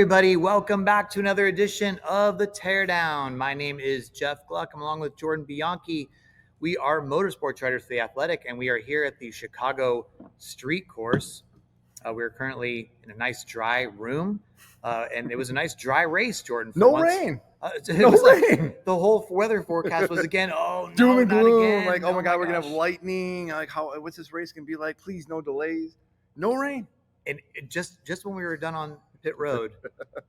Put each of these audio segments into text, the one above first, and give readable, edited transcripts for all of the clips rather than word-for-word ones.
everybody? Welcome back to another edition of The Teardown. My name is Jeff Gluck. I'm along with Jordan Bianchi. We are motorsports writers for The Athletic, and we are here at the Chicago Street Course. We're currently in a nice dry room, and it was a nice dry race, Jordan. No rain. No rain. Like the whole weather forecast was again, doom and gloom. Again. Like, oh my God, we're going to have lightning. Like, what's this race going to be like? Please, no delays. No rain. And just when we were done on pit road,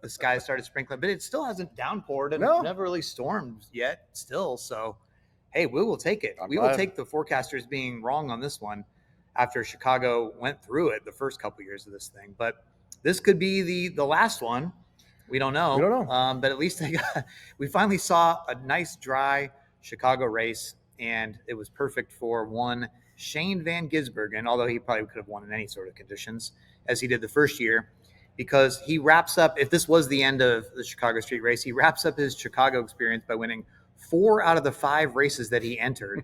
the sky started sprinkling, but it still hasn't downpoured and never really stormed yet still. So, hey, we will take it. We will take the forecasters being wrong on this one after Chicago went through it the first couple years of this thing. But this could be the last one. We don't know. But at least we finally saw a nice dry Chicago race, and it was perfect for one Shane Van Gisbergen, although he probably could have won in any sort of conditions as he did the first year, because he wraps up, if this was the end of the Chicago Street Race, he wraps up his Chicago experience by winning 4 out of the 5 races that he entered.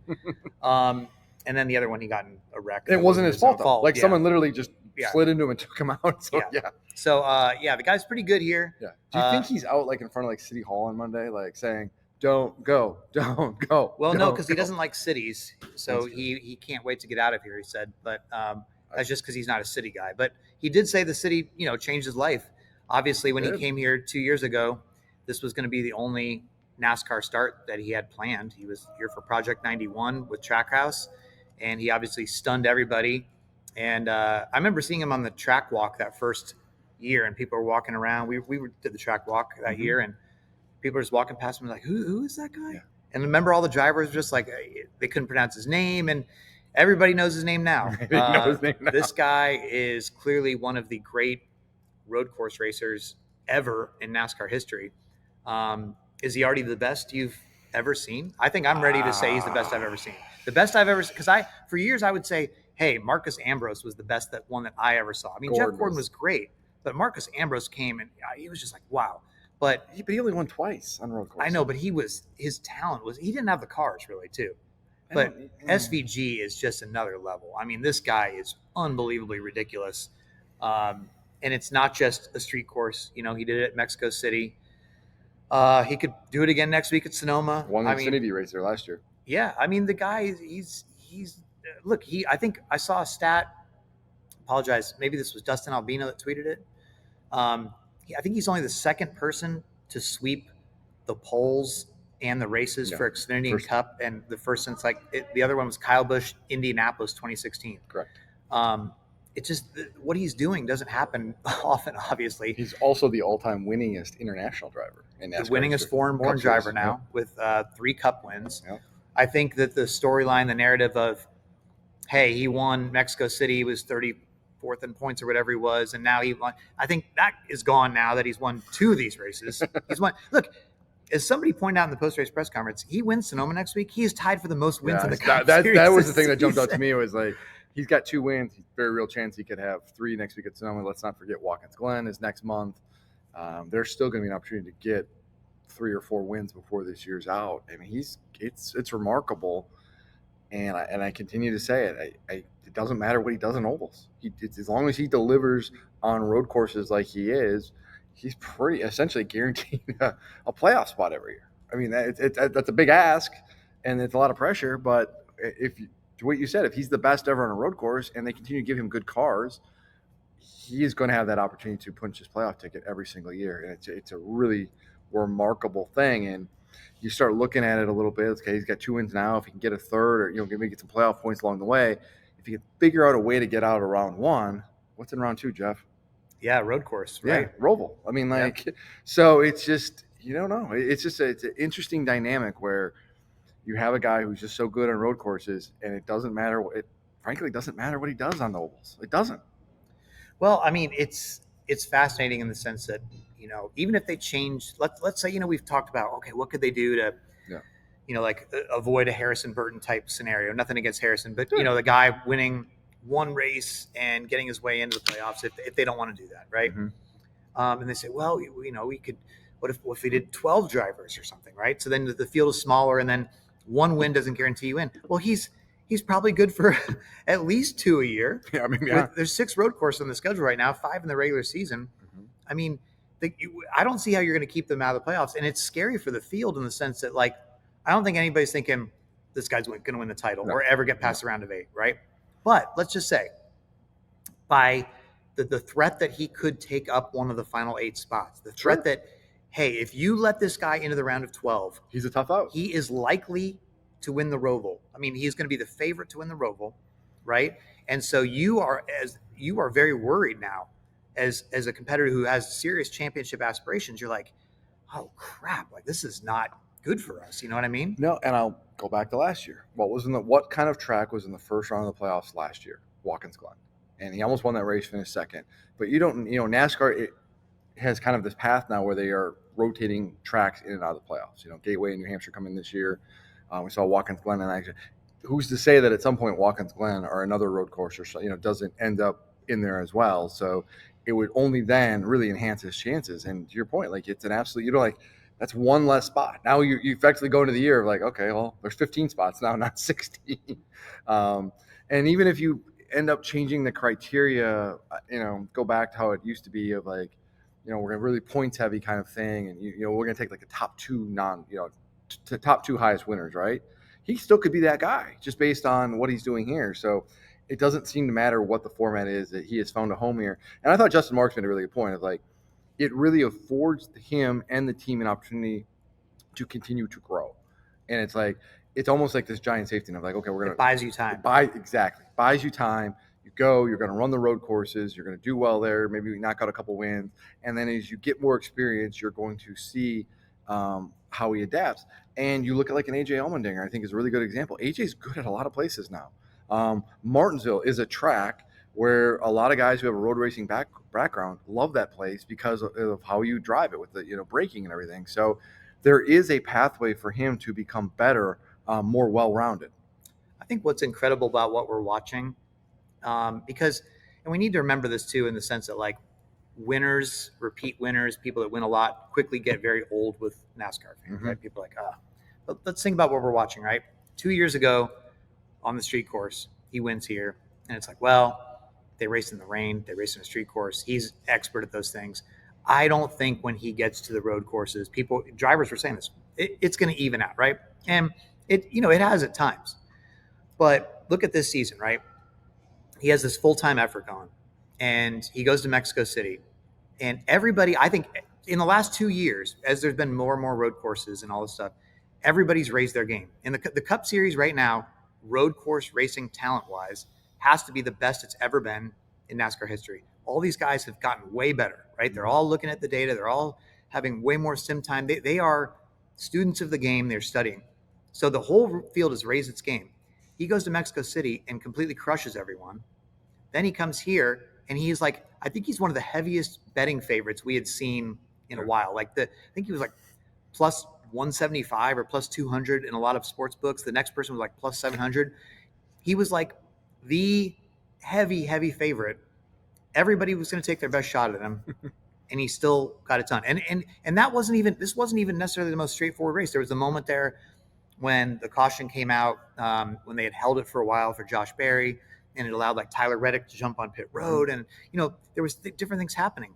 And then the other one, he got in a wreck. It wasn't his fault. Like someone literally just slid into him and took him out. So, So, the guy's pretty good here. Yeah. Do you think he's out like in front of like City Hall on Monday, like saying, don't go. Well, no, because he doesn't like cities. So he can't wait to get out of here, he said. But that's just because he's not a city guy. But he did say the city, changed his life. Obviously, when he came here 2 years ago, this was going to be the only NASCAR start that he had planned. He was here for Project 91 with Trackhouse, and he obviously stunned everybody. And I remember seeing him on the track walk that first year, and people were walking around. We did the track walk that year, and people were just walking past him like, who is that guy? Yeah. And remember, all the drivers were just like, they couldn't pronounce his name, and everybody knows his name now. This guy is clearly one of the great road course racers ever in NASCAR history. Is he already the best you've ever seen? I think I'm ready to say he's the best I've ever seen. The best I've ever seen, because for years I would say, hey, Marcus Ambrose was the best one that I ever saw. I mean, Jeff Gordon was great, but Marcus Ambrose came and he was just like, wow. But he only won twice on road course. I know, but his talent was, he didn't have the cars really too. But SVG is just another level. I mean, this guy is unbelievably ridiculous. And it's not just a street course. He did it at Mexico City. He could do it again next week at Sonoma. Won the Xfinity race there last year. Yeah. I mean, the guy, he's look, I think I saw a stat, apologize, maybe this was Dustin Albino that tweeted it. I think he's only the second person to sweep the polls and the races for Xfinity and Cup, and the first since the other one was Kyle Busch, Indianapolis 2016. Correct. It's just what he's doing doesn't happen often, obviously. He's also the all-time winningest international driver in NASCAR. The winningest foreign-born driver now with 3 Cup wins. Yep. I think that the storyline, the narrative of, hey, he won Mexico City, he was 34th in points or whatever he was, and now he won. I think that is gone now that he's won 2 of these races. He's won. Look, as somebody pointed out in the post-race press conference, he wins Sonoma next week. He is tied for the most wins in the Cup Series. That was the thing that jumped out to me. It was like, he's got 2 wins. Very real chance he could have 3 next week at Sonoma. Let's not forget Watkins Glen is next month. There's still going to be an opportunity to get 3 or 4 wins before this year's out. I mean, it's remarkable, and I continue to say it. It doesn't matter what he does in ovals. As long as he delivers on road courses like he is, he's pretty essentially guaranteed a playoff spot every year. I mean, that's a big ask, and it's a lot of pressure. But to what you said, if he's the best ever on a road course and they continue to give him good cars, he is going to have that opportunity to punch his playoff ticket every single year. And it's a really remarkable thing. And you start looking at it a little bit. Okay, he's got 2 wins now. If he can get a third, or maybe get some playoff points along the way, if he can figure out a way to get out of round 1, what's in round 2, Jeff? Yeah, road course, right? Yeah, Roval. I mean, so it's just, you don't know. It's just it's an interesting dynamic where you have a guy who's just so good on road courses, and it doesn't matter. Frankly, doesn't matter what he does on the ovals. It doesn't. Well, I mean, it's fascinating in the sense that, even if they change, let's say, we've talked about, okay, what could they do to, avoid a Harrison Burton type scenario? Nothing against Harrison, but, the guy winning one race and getting his way into the playoffs if they don't want to do that, right? Mm-hmm. And they say, well, we could, what if we did 12 drivers or something, right? So then the field is smaller, and then one win doesn't guarantee you in. Well, he's probably good for at least 2 a year. Yeah, I mean, there's 6 road courses on the schedule right now, 5 in the regular season. Mm-hmm. I mean, I don't see how you're going to keep them out of the playoffs, and it's scary for the field in the sense that like I don't think anybody's thinking this guy's going to win the title or ever get past the round of 8, right? But let's just say by the threat that he could take up one of the final 8 spots, the threat that, hey, if you let this guy into the round of 12, he's a tough out. He is likely to win the Roval. I mean, he's going to be the favorite to win the Roval, right? And so you are very worried now as a competitor who has serious championship aspirations. You're like, oh crap, like this is not good for us. You know what I mean? No, and I'll go back to last year. What kind of track was in the first round of the playoffs last year? Watkins Glen. And he almost won that race, finished second. But NASCAR has kind of this path now where they are rotating tracks in and out of the playoffs. Gateway in New Hampshire coming this year. We saw Watkins Glen in action. Who's to say that at some point Watkins Glen or another road course doesn't end up in there as well? So it would only then really enhance his chances. And to your point, like it's an absolute, that's one less spot. Now you effectively go into the year of like, okay, well, there's 15 spots now, not 16. And even if you end up changing the criteria, go back to how it used to be of like, we're going to really points heavy kind of thing. And, we're going to take like the top two top 2 highest winners, right? He still could be that guy just based on what he's doing here. So it doesn't seem to matter what the format is, that he has found a home here. And I thought Justin Marks made a really good point of like, it really affords him and the team an opportunity to continue to grow. And it's like, it's almost like this giant safety net of like, okay, we're going to buys you time. Buys you time. You go, you're going to run the road courses. You're going to do well there. Maybe we knock out a couple wins. And then as you get more experience, you're going to see how he adapts. And you look at like an AJ Allmendinger, I think is a really good example. AJ's good at a lot of places now. Martinsville is a track where a lot of guys who have a road racing background love that place because of how you drive it with the braking and everything. So there is a pathway for him to become better, more well-rounded. I think what's incredible about what we're watching, because, and we need to remember this too, in the sense that like winners, repeat winners, people that win a lot quickly get very old with NASCAR fans, right? People are like, But let's think about what we're watching, right? 2 years ago on the street course, he wins here. And it's like, well, they race in the rain, they race in a street course. He's expert at those things. I don't think when he gets to the road courses, drivers were saying this, it's going to even out, right? And it has at times. But look at this season, right? He has this full-time effort going, and he goes to Mexico City. And everybody, I think in the last 2 years, as there's been more and more road courses and all this stuff, everybody's raised their game. And the Cup Series right now, road course racing talent-wise, has to be the best it's ever been in NASCAR history. All these guys have gotten way better, right? They're all looking at the data. They're all having way more sim time. They are students of the game. They're studying. So the whole field has raised its game. He goes to Mexico City and completely crushes everyone. Then he comes here and he's like, I think he's one of the heaviest betting favorites we had seen in a while. I think he was like plus 175 or plus 200 in a lot of sports books. The next person was like plus 700. He was like the heavy favorite. Everybody was going to take their best shot at him, and he still got it done. And this wasn't even necessarily the most straightforward race. There was a moment there when the caution came out, when they had held it for a while for Josh Berry, and it allowed like Tyler Reddick to jump on pit road, and there was different things happening,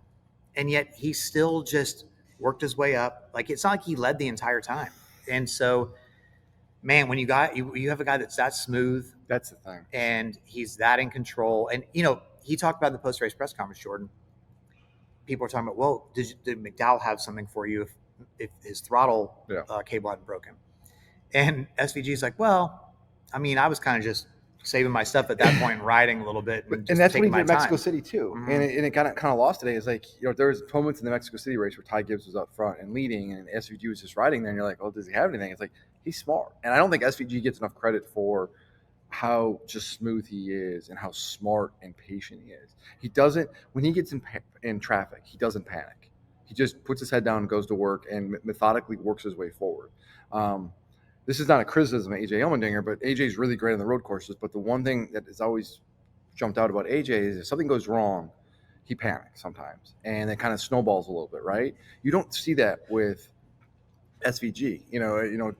and yet he still just worked his way up. Like it's not like he led the entire time. And so, man, when you have a guy that's that smooth, that's the thing, and he's that in control. And he talked about in the post-race press conference, Jordan. People are talking about, well, did McDowell have something for you if his throttle cable hadn't broken? And SVG's like, well, I mean, I was kind of just saving my stuff at that point and riding a little bit. And that's when he did in Mexico City too. Mm-hmm. And it kind of lost today. It's like, there was moments in the Mexico City race where Ty Gibbs was up front and leading, and SVG was just riding there. And you're like, oh, does he have anything? It's like, he's smart. And I don't think SVG gets enough credit for how just smooth he is and how smart and patient he is. He doesn't, when he gets in traffic, he doesn't panic. He just puts his head down and goes to work and methodically works his way forward. This is not a criticism of AJ Allmendinger, but AJ's really great on the road courses. But the one thing that has always jumped out about AJ is if something goes wrong, he panics sometimes, and it kind of snowballs a little bit, right? You don't see that with SVG.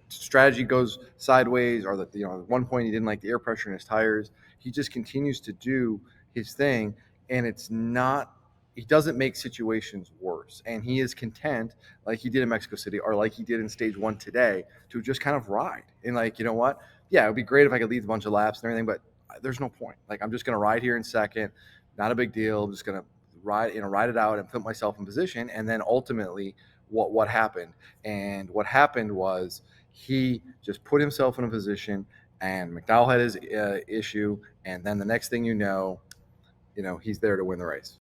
Strategy goes sideways, or at one point he didn't like the air pressure in his tires. He just continues to do his thing, and it's not he doesn't make situations worse, and he is content, like he did in Mexico City or like he did in stage 1 today, to just kind of ride. And like, you know what? Yeah, it would be great if I could lead a bunch of laps and everything, but there's no point. Like, I'm just going to ride here in second. Not a big deal. I'm just going to ride it out and put myself in position. And then ultimately, what happened? And what happened was he just put himself in a position, and McDowell had his issue, and then the next thing he's there to win the race.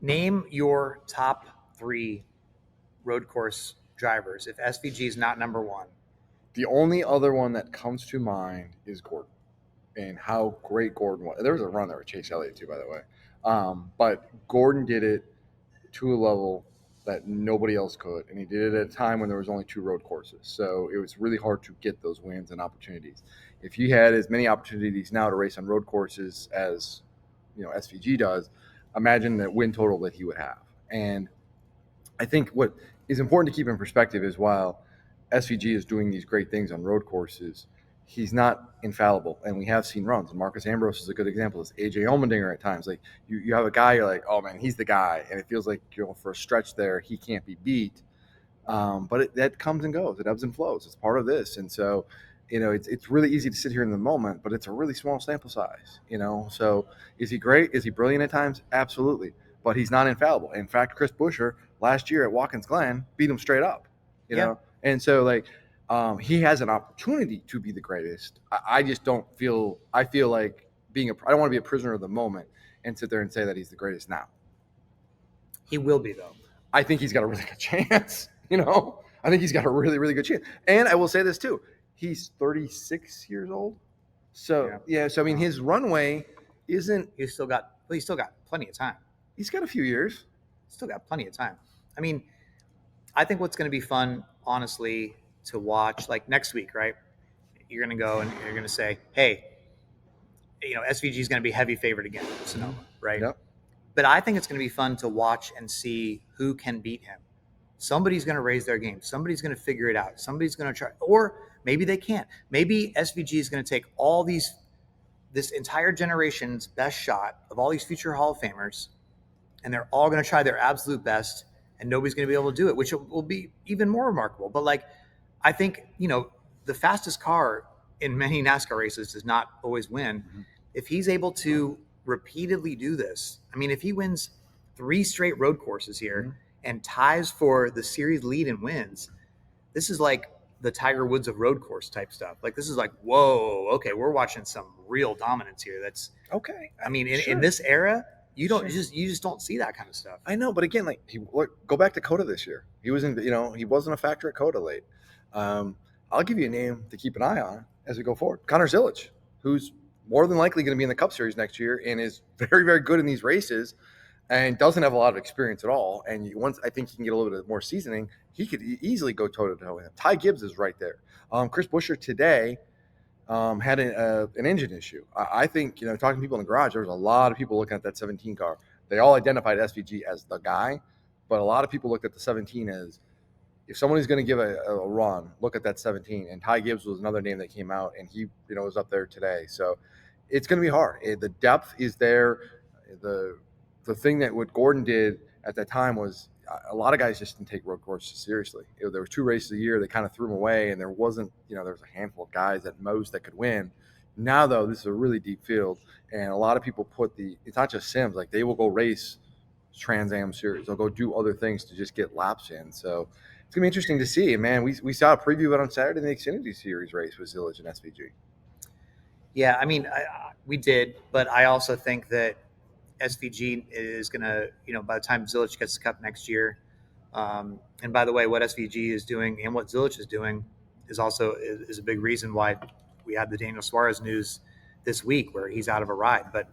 Name your top 3 road course drivers if SVG is not number 1. The only other one that comes to mind is Gordon, and how great Gordon was. There was a run there with Chase Elliott too, by the way. But Gordon did it to a level that nobody else could, and he did it at a time when there was only 2 road courses. So it was really hard to get those wins and opportunities. If he had as many opportunities now to race on road courses as SVG does, imagine the win total that he would have. And I think what is important to keep in perspective is, while SVG is doing these great things on road courses, he's not infallible. And we have seen runs. And Marcus Ambrose is a good example. It's AJ Allmendinger at times. Like, you have a guy, you're like, oh man, he's the guy. And it feels like, for a stretch there, he can't be beat. But that comes and goes. It ebbs and flows. It's part of this. And so, it's really easy to sit here in the moment, but it's a really small sample size, So is he great? Is he brilliant at times? Absolutely. But he's not infallible. In fact, Chris Buescher last year at Watkins Glen beat him straight up, you know? And so, like, he has an opportunity to be the greatest. I just don't feel – I feel like I don't want to be a prisoner of the moment and sit there and say that he's the greatest now. He will be, though. I think he's got a really good chance, I think he's got a really, really good chance. And I will say this too. He's 36 years old. So, so I mean, his runway isn't – He's still got plenty of time. He's got a few years. Still got plenty of time. I mean, I think what's going to be fun, honestly, to watch, like next week, right? You're going to go and you're going to say, hey, SVG is going to be heavy favorite again, Sonoma, right? Yep. But I think it's going to be fun to watch and see who can beat him. Somebody's going to raise their game. Somebody's going to figure it out. Somebody's going to try, or maybe they can't. Maybe SVG is going to take this entire generation's best shot of all these future Hall of Famers, and they're all going to try their absolute best, and nobody's going to be able to do it, which will be even more remarkable. But like, I think, the fastest car in many NASCAR races does not always win. Mm-hmm. If he's able to repeatedly do this, I mean, if he wins 3 straight road courses here and ties for the series lead and wins, this is like the Tiger Woods of road course type stuff. Like, this is like, whoa, okay, we're watching some real dominance here. That's okay. I mean, in this era, you just don't see that kind of stuff. I know, but again, like, go back to COTA this year. He was he wasn't a factor at COTA late. I'll give you a name to keep an eye on as we go forward. Connor Zilic, who's more than likely going to be in the Cup Series next year and is very, very good in these races and doesn't have a lot of experience at all. And once I think he can get a little bit more seasoning, he could easily go toe-to-toe with him. Ty Gibbs is right there. Chris Buescher today had an engine issue. I think, talking to people in the garage, there was a lot of people looking at that 17 car. They all identified SVG as the guy, but a lot of people looked at the 17 as, if someone is going to give a run, look at that 17. And Ty Gibbs was another name that came out, and he was up there today. So it's going to be hard. The depth is there. The thing that what Gordon did at that time was a lot of guys just didn't take road courses seriously. There were 2 races a year. They kind of threw them away, and there wasn't, there was a handful of guys at most that could win. Now, though, this is a really deep field, and a lot of people it's not just sims. Like, they will go race Trans Am series. They'll go do other things to just get laps in. So it's going to be interesting to see. And, man, we saw a preview of it on Saturday in the Xfinity Series race with Zilic and SVG. Yeah, I mean, we did, but I also think that SVG is going to, by the time Zilic gets the Cup next year, and by the way, what SVG is doing and what Zilic is doing is also is a big reason why we had the Daniel Suarez news this week where he's out of a ride. But,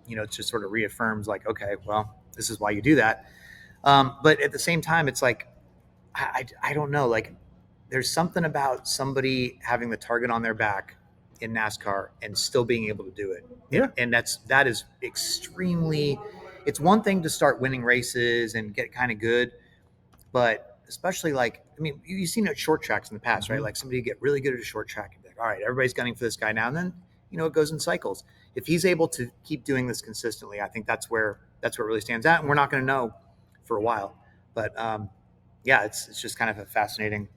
it just sort of reaffirms, like, okay, well, this is why you do that. But at the same time, it's like, I don't know, like, there's something about somebody having the target on their back in NASCAR and still being able to do it. Yeah. And that is extremely, it's one thing to start winning races and get kind of good, but especially like, I mean, you've seen it at short tracks in the past, right? Like, somebody get really good at a short track and be like, all right, everybody's gunning for this guy now. And then, it goes in cycles. If he's able to keep doing this consistently, I think that's where that's what really stands out, and we're not going to know for a while. But yeah, it's just kind of a fascinating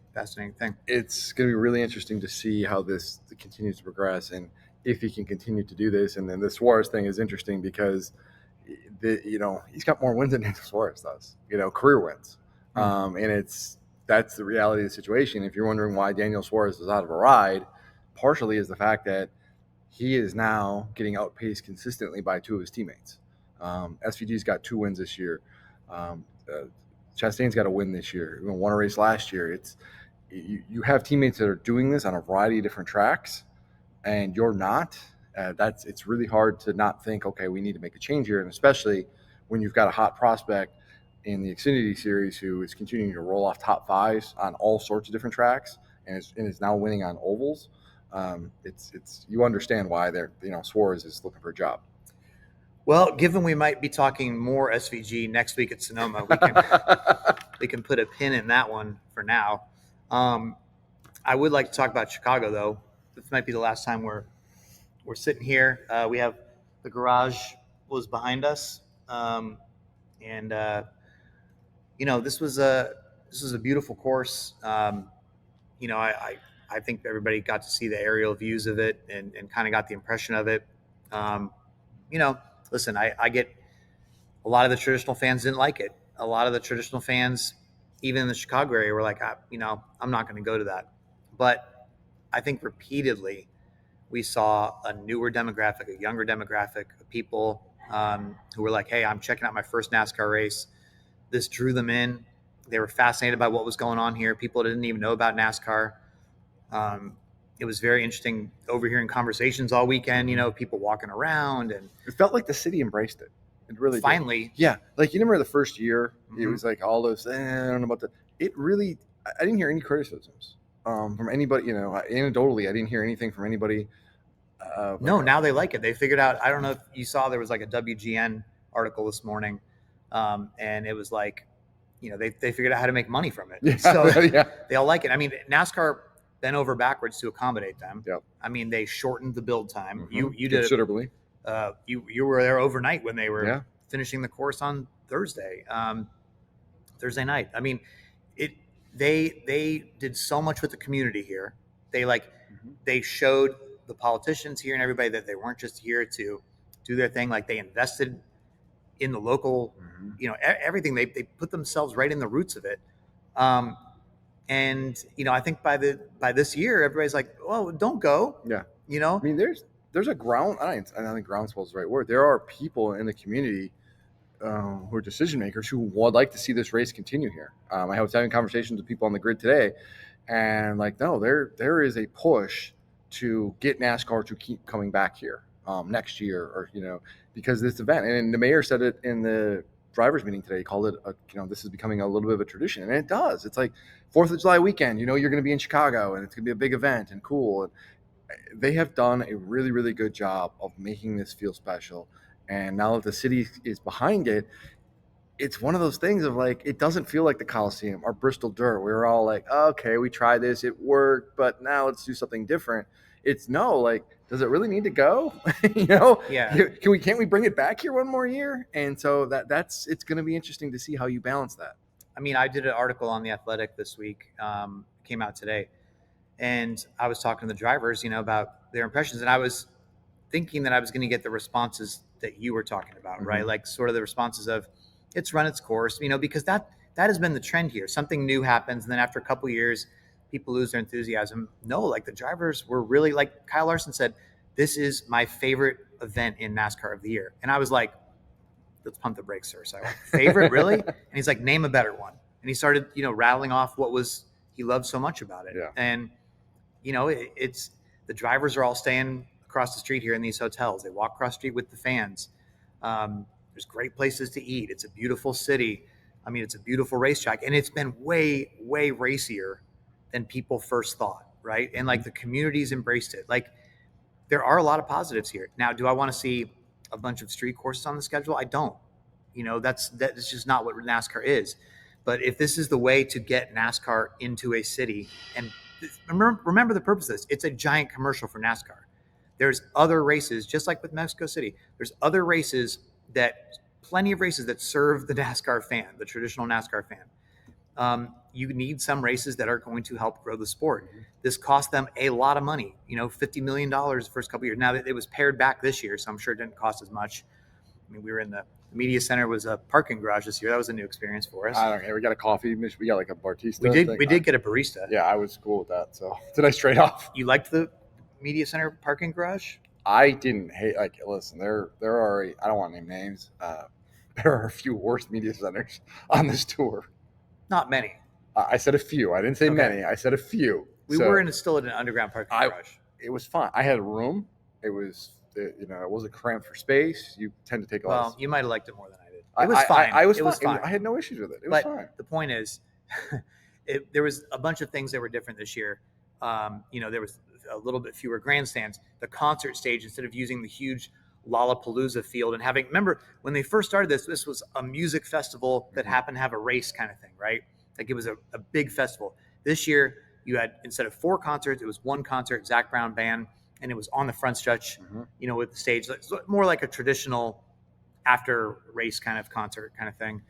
thing. It's going to be really interesting to see how this continues to progress and if he can continue to do this. And then the Suarez thing is interesting because he's got more wins than Daniel Suarez does, career wins. And that's the reality of the situation. If you're wondering why Daniel Suarez is out of a ride, partially is the fact that he is now getting outpaced consistently by two of his teammates. SVG's got 2 wins this year. Chastain's got a win this year. Won a race last year. You have teammates that are doing this on a variety of different tracks, and you're not. It's really hard to not think, okay, we need to make a change here, and especially when you've got a hot prospect in the Xfinity Series who is continuing to roll off top fives on all sorts of different tracks and is now winning on ovals. It's you understand why Suarez is looking for a job. Well, given we might be talking more SVG next week at Sonoma, we can put a pin in that one for now. I would like to talk about Chicago, though. This might be the last time we're sitting here. We have the garage was behind us, and this was a beautiful course. I think everybody got to see the aerial views of it and kind of got the impression of it. Listen, I get a lot of the traditional fans didn't like it. A lot of the traditional fans, even in the Chicago area, were like, I'm not going to go to that. But I think repeatedly we saw a newer demographic, a younger demographic of people who were like, hey, I'm checking out my first NASCAR race. This drew them in. They were fascinated by what was going on here. People didn't even know about NASCAR. It was very interesting overhearing conversations all weekend, people walking around. And it felt like the city embraced it. It really finally did. Yeah. Like, you remember the first year, it was like all those, I don't know about that. It really, I didn't hear any criticisms from anybody, anecdotally. I didn't hear anything from anybody. No, now they like it. They figured out, I don't know if you saw, there was like a WGN article this morning. And it was like, they figured out how to make money from it. Yeah, so yeah. They all like it. I mean, NASCAR bent over backwards to accommodate them. Yep. I mean, they shortened the build time. Mm-hmm. You did considerably. You were there overnight when they were finishing the course on Thursday night. I mean, they did so much with the community here. They showed the politicians here and everybody that they weren't just here to do their thing. Like, they invested in the local, everything. They put themselves right in the roots of it. And I think by this year, everybody's like, well, don't go. Yeah. I mean, there's a ground. I don't think groundswell is the right word. There are people in the community who are decision makers who would like to see this race continue here. I was having conversations with people on the grid today, and no, there is a push to get NASCAR to keep coming back here next year, or because of this event. And the mayor said it in the drivers meeting today. He called it this is becoming a little bit of a tradition, and it does. It's like 4th of July weekend. You're going to be in Chicago, and it's going to be a big event and cool. And they have done a really, really good job of making this feel special. And now that the city is behind it, it's one of those things of it doesn't feel like the Coliseum or Bristol Dirt. We were all like, oh, okay, we tried this, it worked, but now let's do something different. It's does it really need to go? Yeah. Can't we bring it back here one more year? And so it's going to be interesting to see how you balance that. I mean, I did an article on The Athletic this week, came out today, and I was talking to the drivers, about their impressions, and I was thinking that I was going to get the responses that you were talking about, right? Like, sort of the responses of, it's run its course, because that has been the trend here. Something new happens, and then after a couple of years, people lose their enthusiasm. No, the drivers were really, like Kyle Larson said, this is my favorite event in NASCAR of the year. And I was like, let's pump the brakes, sir. So, favorite, really? And he's like, name a better one. And he started, rattling off what he loved so much about it. Yeah. And, it's the drivers are all staying across the street here in these hotels. They walk across the street with the fans. There's great places to eat. It's a beautiful city. I mean, it's a beautiful racetrack, and it's been way, way racier than people first thought, right? And the community's embraced it. There are a lot of positives here. Now, do I want to see a bunch of street courses on the schedule? I don't. That's just not what NASCAR is. But if this is the way to get NASCAR into a city, and remember the purpose of this, it's a giant commercial for NASCAR. There's other races, just like with Mexico City. There's other races that plenty of races that serve the NASCAR fan, the traditional NASCAR fan. You need some races that are going to help grow the sport. This cost them a lot of money, $50 million the first couple of years. Now it was pared back this year, so I'm sure it didn't cost as much. I mean, we were in the media center was a parking garage this year. That was a new experience for us. I don't care. We got a coffee. We got like a barista. We did get a barista. Yeah, I was cool with that. So did I straight off? You liked the media center parking garage? I didn't hate. Like, listen, there are. I don't want to name names. There are a few worse media centers on this tour. Not many. I said a few. I didn't say many. I said a few. We were still in an underground parking garage. It was fine. I had a room. It was, it wasn't cramped for space. You tend to take a lot. Well, you might have liked it more than I did. It was fine. It was fine. I had no issues with it. It was fine. The point is, there was a bunch of things that were different this year. There was a little bit fewer grandstands. The concert stage, instead of using the huge Lollapalooza field and remember when they first started this was a music festival that happened to have a race kind of thing, right? Like it was a big festival. This year you had, instead of 4 concerts, it was 1 concert, Zac Brown band, and it was on the front stretch, with the stage. It's more like a traditional after race kind of concert kind of thing.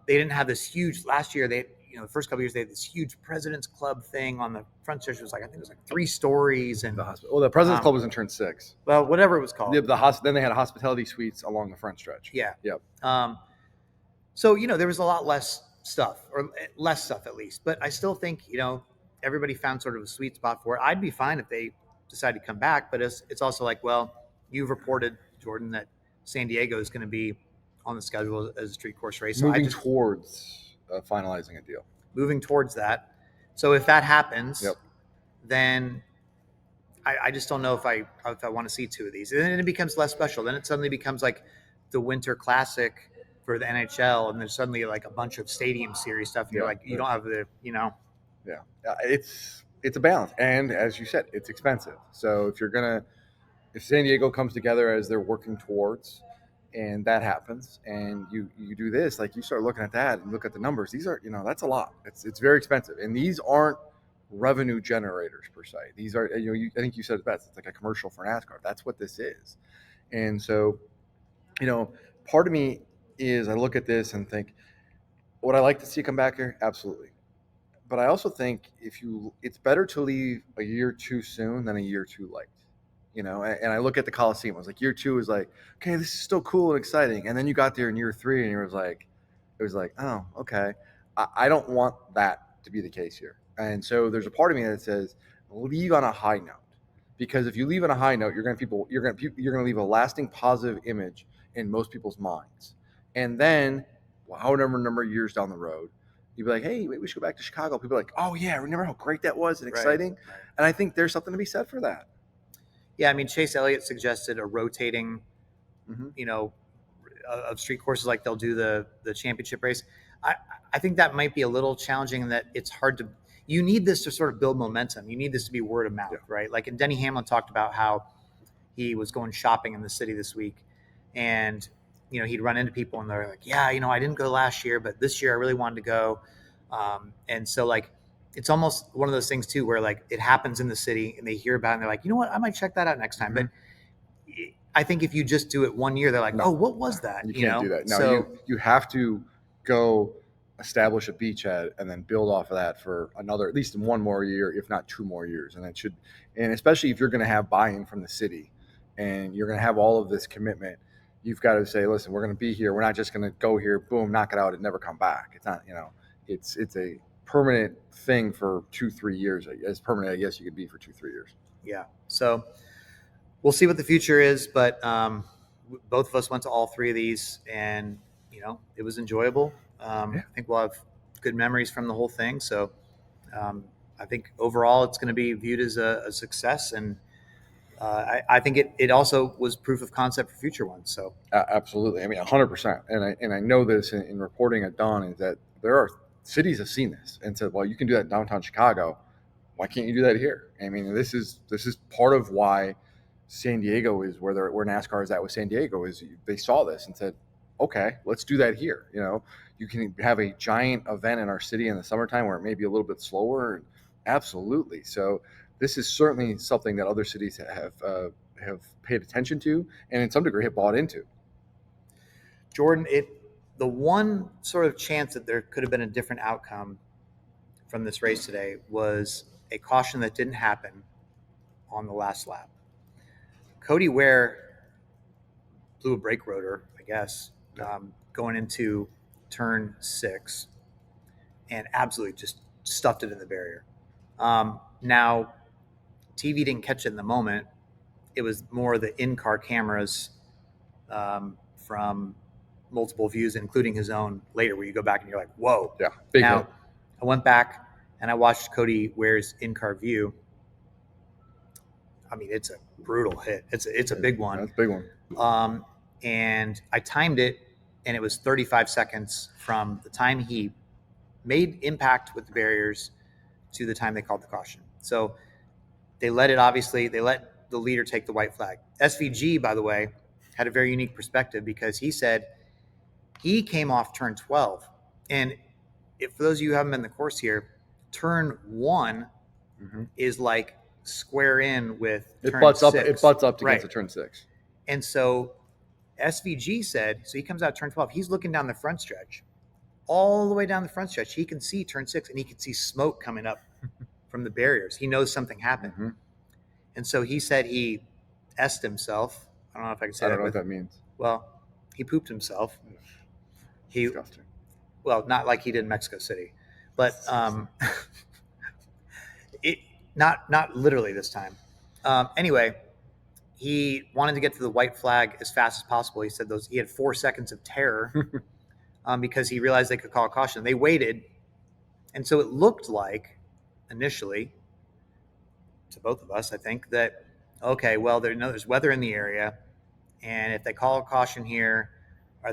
They didn't have this huge, last year the first couple of years they had this huge President's Club thing on the front stretch. It was like, I think it was like 3 stories. And the President's Club was in turn 6. Well, whatever it was called. Then they had hospitality suites along the front stretch. Yeah. Yep. So, there was a lot less stuff, or less stuff at least. But I still think, everybody found sort of a sweet spot for it. I'd be fine if they decided to come back. But it's also like, well, you've reported, Jordan, that San Diego is going to be on the schedule as a street course race. Moving towards finalizing a deal. Moving towards that. So if that happens, then I just don't know if I want to see 2 of these. And then it becomes less special. Then it suddenly becomes like the Winter Classic for the NHL, and there's suddenly like a bunch of stadium series stuff. And you're like, you don't have the, Yeah, it's a balance, and as you said, it's expensive. So if San Diego comes together as they're working towards, and that happens, and you do this, like you start looking at that and look at the numbers. These are, that's a lot. It's very expensive, and these aren't revenue generators per se. These are, I think you said it best. It's like a commercial for NASCAR. That's what this is. And so, part of me is I look at this and think, would I like to see come back here? Absolutely. But I also think it's better to leave a year too soon than a year too late. And I look at the Coliseum. I was like, year 2 is like, okay, this is still cool and exciting. And then you got there in year 3 and it was like, oh, okay. I don't want that to be the case here. And so there's a part of me that says, leave on a high note, because if you leave on a high note, you're going to leave a lasting positive image in most people's minds. And then, however number of years down the road, you'd be like, hey, maybe we should go back to Chicago. People are like, oh yeah, remember how great that was and exciting? Right. And I think there's something to be said for that. Yeah, I mean, Chase Elliott suggested a rotating, of street courses, like they'll do the championship race. I think that might be a little challenging in that it's hard to. You need this to sort of build momentum. You need this to be word of mouth, right? Like, and Denny Hamlin talked about how he was going shopping in the city this week, and he'd run into people and they're like, yeah, I didn't go last year, but this year I really wanted to go. And so like, it's almost one of those things too, where like it happens in the city and they hear about it and they're like, you know what, I might check that out next time. But I think if you just do it one year, they're like, oh, what was that? You can't do that. No, so, you have to go establish a beachhead and then build off of that for another, at least 1 more year, if not 2 more years. And especially if you're going to have buy-in from the city and you're going to have all of this commitment, you've got to say, listen, we're going to be here. We're not just going to go here, boom, knock it out, and never come back. It's not, it's a permanent thing for 2-3 years. As permanent, I guess you could be for 2-3 years. Yeah. So we'll see what the future is, but both of us went to all 3 of these, and it was enjoyable. I think we'll have good memories from the whole thing. So I think overall it's going to be viewed as a success, and I think it also was proof of concept for future ones. So absolutely, I mean 100%. And I know this in reporting at Dawn is that there are cities have seen this and said, well, you can do that in downtown Chicago. Why can't you do that here? I mean, this is part of why San Diego is where NASCAR is at with San Diego, is they saw this and said, okay, let's do that here. You can have a giant event in our city in the summertime where it may be a little bit slower. Absolutely. So this is certainly something that other cities have paid attention to, and in some degree have bought into. Jordan, the one sort of chance that there could have been a different outcome from this race today was a caution that didn't happen on the last lap. Cody Ware blew a brake rotor, I guess, going into turn 6, and absolutely just stuffed it in the barrier. Now, TV didn't catch it in the moment. It was more the in-car cameras from multiple views, including his own later, where you go back and you're like, whoa. Yeah, big now, hit. I went back and I watched Cody Ware's in-car view. I mean, it's a brutal hit. It's a big one. That's a big one. And I timed it, and it was 35 seconds from the time he made impact with the barriers to the time they called the caution. So they let the leader take the white flag. SVG, by the way, had a very unique perspective because he said he came off turn 12. And for those of you who haven't been in the course here, turn 1 is like square in with turn 6. It butts up against right. the turn 6. And so SVG said, so he comes out turn 12. He's looking down the front stretch. All the way down the front stretch, he can see turn 6, and he can see smoke coming up from the barriers. He knows something happened. Mm-hmm. And so he said he S'd himself. I don't know if I can say that. I don't know what that means. Well, he pooped himself. Disgusting. Well, not like he did in Mexico City, but not literally this time. Anyway, he wanted to get to the white flag as fast as possible. He said he had 4 seconds of terror because he realized they could call a caution. They waited, and so it looked like initially to both of us, I think, that okay, well, there's weather in the area, and if they call a caution here,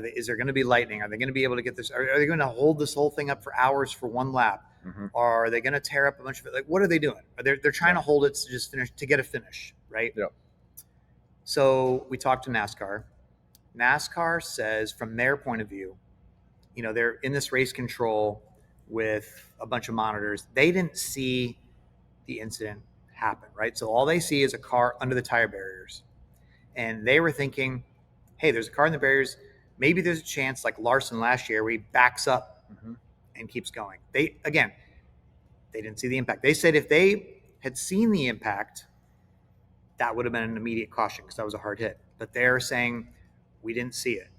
is there going to be lightning? Are they going to be able to get this? Are they going to hold this whole thing up for hours for one lap? Or are they going to tear up a bunch of it? Like, what are they doing? They're trying to hold it to just finish, to get a finish, right? Yep. So we talked to NASCAR. NASCAR says, from their point of view, they're in this race control with a bunch of monitors. They didn't see the incident happen, right? So all they see is a car under the tire barriers. And they were thinking, hey, there's a car in the barriers. Maybe there's a chance, like Larson last year, where he backs up and keeps going. They didn't see the impact. They said if they had seen the impact, that would have been an immediate caution because that was a hard hit. But they're saying we didn't see it.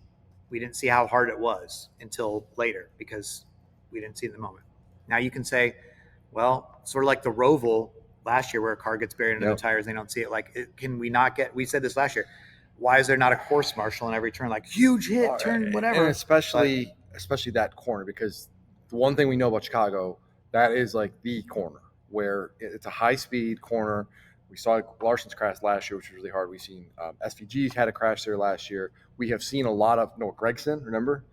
We didn't see how hard it was until later because we didn't see it in the moment. Now you can say, well, sort of like the Roval last year where a car gets buried under the tires and they don't see it. Like, can we not get – we said this last year. Why is there not a course marshal in every turn? Like, huge hit, turn, whatever. And especially that corner, because the one thing we know about Chicago, that is like the corner where it's a high-speed corner. We saw Larson's crash last year, which was really hard. We've seen SVG had a crash there last year. We have seen a lot of Noah Gragson, remember?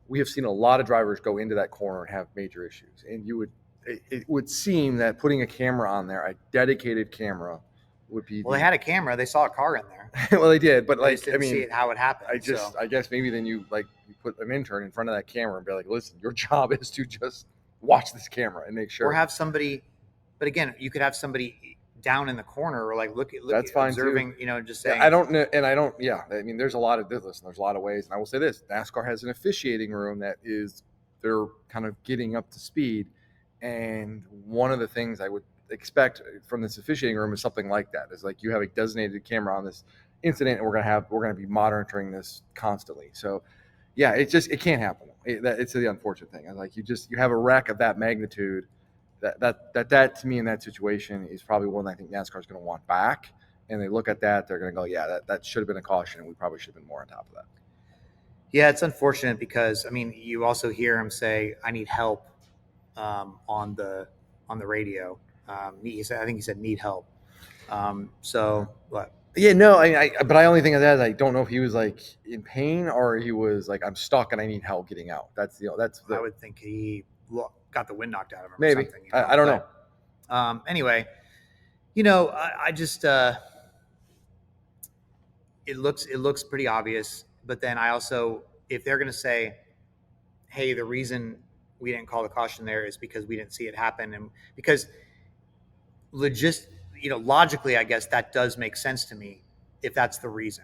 We have seen a lot of drivers go into that corner and have major issues. And it would seem that putting a camera on there, a dedicated camera, would be. Well, they had a camera. They saw a car in there. Well, they did, but they didn't see how it happened. I guess maybe then you put an intern in front of that camera and be like, listen, your job is to just watch this camera and make sure. Or have somebody, but again, you could have somebody down in the corner or like look that's fine observing, too. Just saying. I don't know, and I don't. Yeah, I mean, there's a lot of ways, and I will say this: NASCAR has an officiating room they're kind of getting up to speed, and one of the things I would expect from this officiating room is something like that. Is like you have a designated camera on this incident, and we're gonna be monitoring this constantly. So, yeah, it can't happen. It's the unfortunate thing. Like you have a wreck of that magnitude. That to me in that situation is probably one I think NASCAR is going to want back. And they look at that, they're going to go, yeah, that should have been a caution, and we probably should have been more on top of that. Yeah, it's unfortunate because you also hear him say, "I need help," on the radio. I think he said, "Need help." So what? Yeah, no, but I only think of that. I don't know if he was like in pain or he was like, "I'm stuck and I need help getting out." I would think he got the wind knocked out of him. Maybe. Or something, I don't know. Anyway, I just it looks pretty obvious. But then I also, if they're going to say, hey, the reason we didn't call the caution there is because we didn't see it happen, and because logically, I guess that does make sense to me if that's the reason.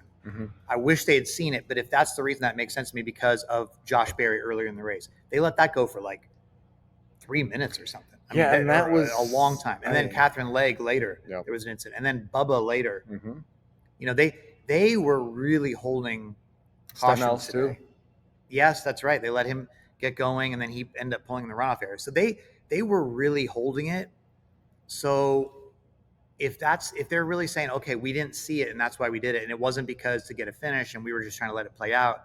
I wish they had seen it, but if that's the reason, that makes sense to me because of Josh Berry earlier in the race. They let that go for like 3 minutes or something. And that was a long time. And then Catherine Legg later, there was an incident, and then Bubba later. They were really holding caution today. Too. Yes, that's right. They let him get going, and then he ended up pulling the runoff area. So they were really holding it. So if they're really saying, okay, we didn't see it and that's why we did it, and it wasn't because to get a finish and we were just trying to let it play out,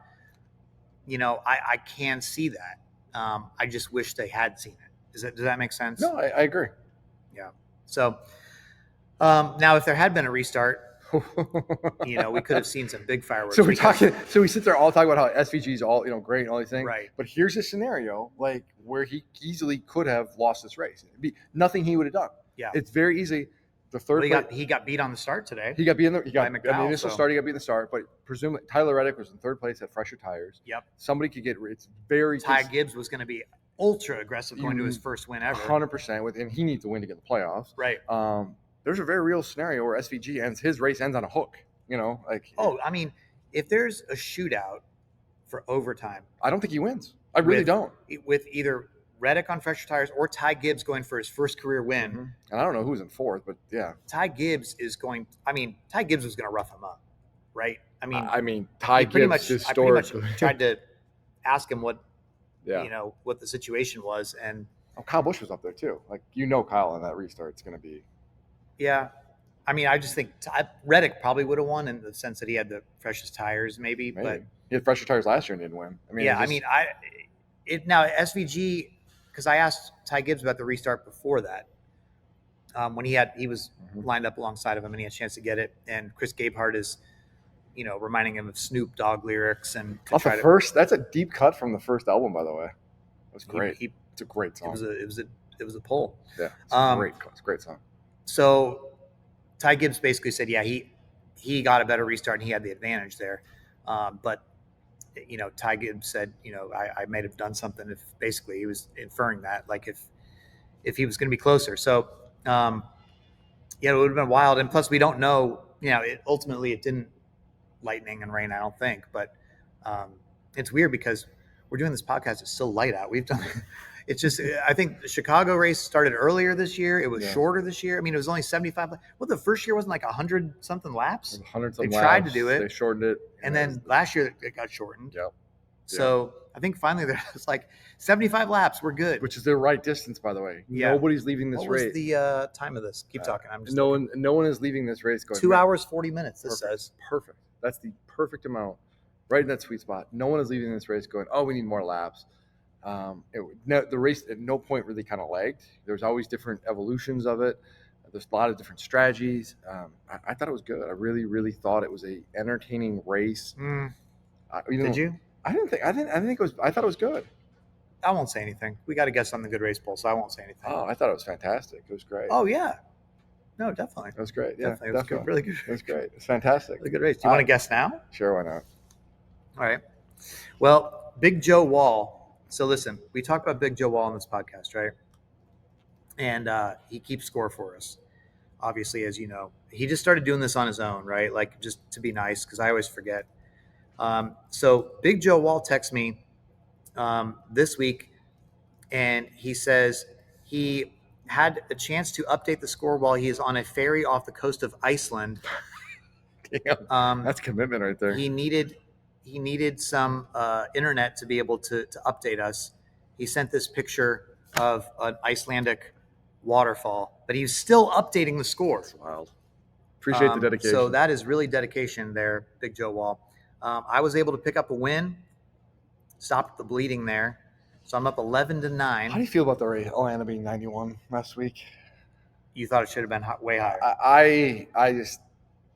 I can see that. I just wish they had seen it. Does that make sense? No, I agree. Yeah. So now if there had been a restart, we could have seen some big fireworks. So we sit there all talking about how SVG is all great and all these things. Right. But here's a scenario like where he easily could have lost this race. It'd be nothing he would have done. Yeah. It's very easy. The third he got beat on the start today. He got beat in the initial start. He got beat in the start, but presumably Tyler Reddick was in third place at fresher tires. Yep. Somebody could get. It's very. Ty Gibbs was going to be ultra aggressive going to his first win ever. 100% and he needs to win to get in the playoffs. Right. There's a very real scenario where SVG his race ends on a hook. If there's a shootout for overtime, I don't think he wins. I really don't. With either Reddick on fresher tires or Ty Gibbs going for his first career win. Mm-hmm. And I don't know who's in fourth, but yeah. Ty Gibbs was going to rough him up, right? Ty Gibbs historically. I pretty much tried to ask him what the situation was, and Kyle Busch was up there too. Kyle on that restart's going to be. Yeah. I just think Reddick probably would have won in the sense that he had the freshest tires, maybe. But he had fresher tires last year and didn't win. Now SVG, because I asked Ty Gibbs about the restart before that, when he was lined up alongside of him and he had a chance to get it, and Chris Gabehart is, reminding him of Snoop Dogg lyrics and that's a deep cut from the first album, by the way. It was great. It's a great song. It was a pull. Yeah, it's a great song. So Ty Gibbs basically said, yeah, he got a better restart and he had the advantage there. But Ty Gibbs said, I might have done something if basically he was inferring that, like if he was going to be closer. So, it would have been wild. And plus we don't know, ultimately it didn't lightning and rain, I don't think, but it's weird because we're doing this podcast. It's still light out. We've done it's just, I think the Chicago race started earlier this year. It was shorter this year. It was only 75. Well, the first year wasn't like 100 something laps. 100 something. They tried to do it. They shortened it. And then last year it got shortened. Yep. So I think finally there's like 75 laps. We're good. Which is the right distance, by the way. Yeah. Nobody's leaving this race. What was the time of this? Keep talking. I'm just no one is leaving this race going 2 hours 40 minutes. This says perfect. That's the perfect amount, right in that sweet spot. No one is leaving this race going, oh, we need more laps. The race at no point really kind of lagged. There's always different evolutions of it. There's a lot of different strategies. I thought it was good. I really, really thought it was a entertaining race. Did you? I didn't think it was. I thought it was good. I won't say anything. We got a guest on the Good Race Poll, so I won't say anything. Oh, I thought it was fantastic. It was great. Oh yeah. No, definitely. It was great. Yeah, definitely. It was good, really good. It was great. It's fantastic. Really good race. Do you want to guess now? Sure, why not? All right. Well, Big Joe Wall. So listen, we talked about Big Joe Wall on this podcast, right? And he keeps score for us. Obviously, as you know, he just started doing this on his own, right? Like just to be nice, because I always forget. So Big Joe Wall texts me this week, and he says he had a chance to update the score while he is on a ferry off the coast of Iceland. Damn, that's commitment right there. He needed some internet to be able to update us. He sent this picture of an Icelandic waterfall, but he's still updating the score. That's wild. Appreciate the dedication. So that is really dedication there, Big Joe Wall. I was able to pick up a win, stopped the bleeding there. So I'm up 11-9. How do you feel about the race, Atlanta being 91 last week? You thought it should have been way higher. I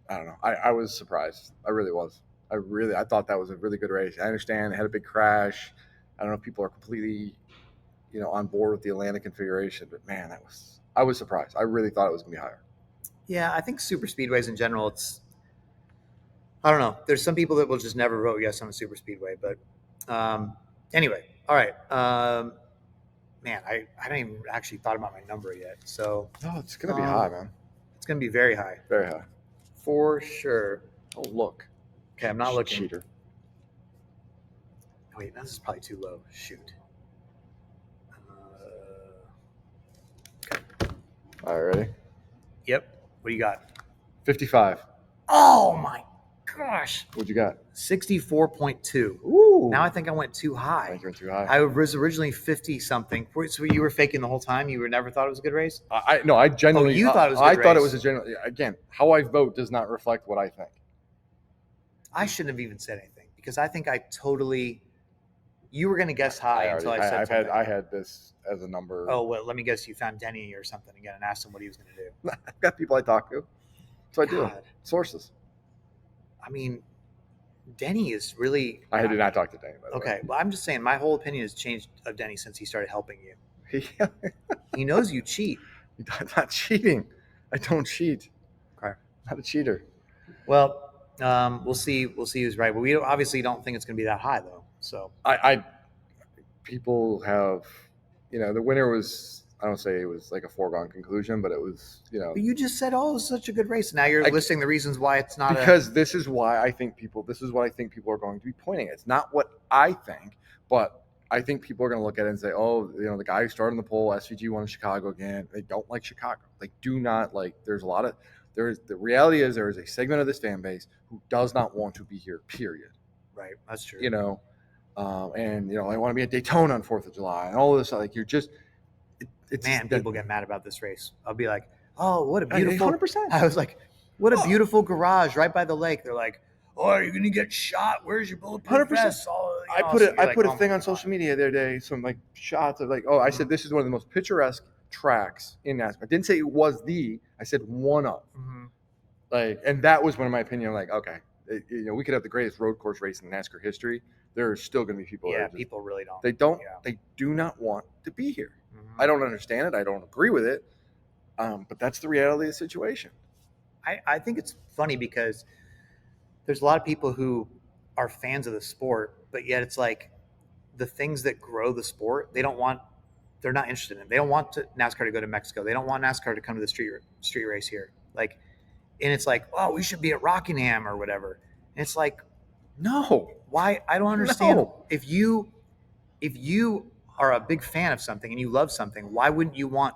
don't know. I was surprised. I really was. I thought that was a really good race. I understand it had a big crash. I don't know if people are completely, on board with the Atlanta configuration, but man, I was surprised. I really thought it was going to be higher. Yeah, I think super speedways in general, I don't know. There's some people that will just never vote yes on a super speedway, but anyway, all right. Man, I haven't even actually thought about my number yet. So no, it's going to be high, man. It's going to be very high. Very high. For sure. Oh, look. Okay, I'm not looking. Cheater. Wait, this is probably too low. Shoot. All right, ready? Yep. What do you got? 55. Oh my gosh. What'd you got? 64.2. Ooh. Now I think I went too I high. think you went too high. I was originally 50 something. So you were faking the whole time? You never thought it was a good race? No, I genuinely. Oh, you thought it was a good I thought it race. was a genuine. Again, how I vote does not reflect what I think. I shouldn't have even said anything because I think I totally. You were going to guess high until I said something. I had this as a number. Oh, well, let me guess. You found Denny or something again and asked him what he was going to do. I've got people I talk to. So I do. God. Sources. I mean, Denny is really. I did not talk to Denny, by the way. Okay, well, I'm just saying my whole opinion has changed of Denny since he started helping you. Yeah. He knows you cheat. I'm not cheating. I don't cheat. Okay. Not a cheater. Well, we'll see. We'll see who's right, but we obviously don't think it's going to be that high, though. So people have, the winner was. I don't say it was like a foregone conclusion, but it was, But you just said, "Oh, it was such a good race." Now you're listing the reasons why it's not. Because this is why I think people. This is what I think people are going to be pointing at. It's not what I think, but I think people are going to look at it and say, "Oh, the guy who started in the poll, SVG won in Chicago again." They don't like Chicago. They do not like. There's a lot of. The reality is there is a segment of this fan base who does not want to be here. Period. Right. That's true. And I want to be at Daytona on 4th of July and all of this. Like you're just. People get mad about this race. I'll be like, "Oh, what a beautiful!" 100%. I was like, "What a beautiful garage right by the lake." They're like, "Oh, are you gonna get shot? Where's your bulletproof 100%. vest?" I put a thing on social media the other day, some like shots of like, I said this is one of the most picturesque tracks in NASCAR. I didn't say it was I said one of. Mm-hmm. Like, and that was one of my opinion. Like, okay, we could have the greatest road course race in NASCAR history. There are still going to be people. Yeah, people really don't. They do not want to be here. Mm-hmm. I don't understand it. I don't agree with it. But that's the reality of the situation. I think it's funny because there's a lot of people who are fans of the sport, but yet it's like the things that grow the sport, they're not interested in. They don't want NASCAR to go to Mexico. They don't want NASCAR to come to the street race here. Like, and it's like, oh, we should be at Rockingham or whatever. And it's like, no, why? I don't understand. No. If you are a big fan of something and you love something, why wouldn't you want